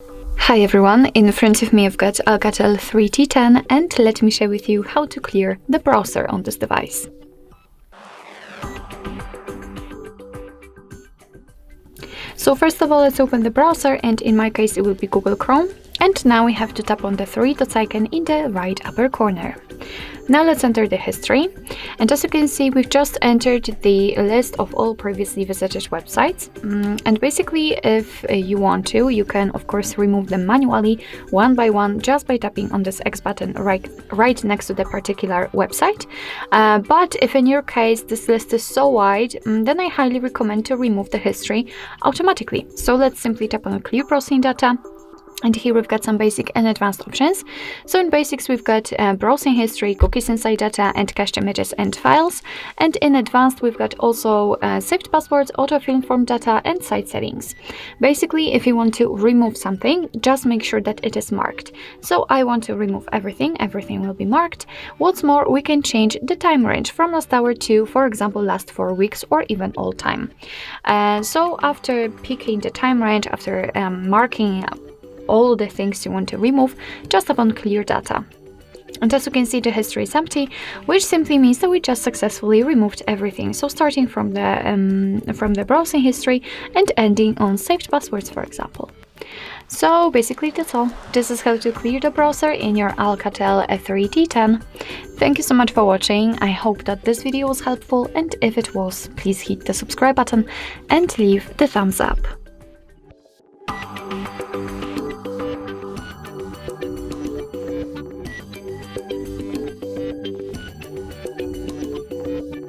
Hi everyone, in front of me I've got Alcatel 3T10 and let me share with you how to clear the browser on this device. So first of all, let's open the browser, and in my case it will be Google Chrome. And now we have to tap on the three dots icon in the right upper corner. Now let's enter the history, and as you can see, we've just entered the list of all previously visited websites. And basically, if you want to, you can of course remove them manually one by one just by tapping on this X button right next to the particular website. But if in your case this list is so wide, then I highly recommend to remove the history automatically. So let's simply tap on Clear Browsing Data. And here we've got some basic and advanced options. So in basics, we've got browsing history, cookies inside data, and cached images and files. And in advanced, we've got also saved passwords, autofill form data, and site settings. Basically, if you want to remove something, just make sure that it is marked. So I want to remove everything. Everything will be marked. What's more, we can change the time range from last hour to, for example, last 4 weeks or even all time. So after picking the time range, after marking all the things you want to remove, just tap on Clear Data. And as you can see, the history is empty, which simply means that we just successfully removed everything. So starting from the browsing history and ending on saved passwords, for example. So basically that's all. This is how to clear the browser in your Alcatel 3T10. Thank you so much for watching. I hope that this video was helpful, and if it was, please hit the subscribe button and leave the thumbs up.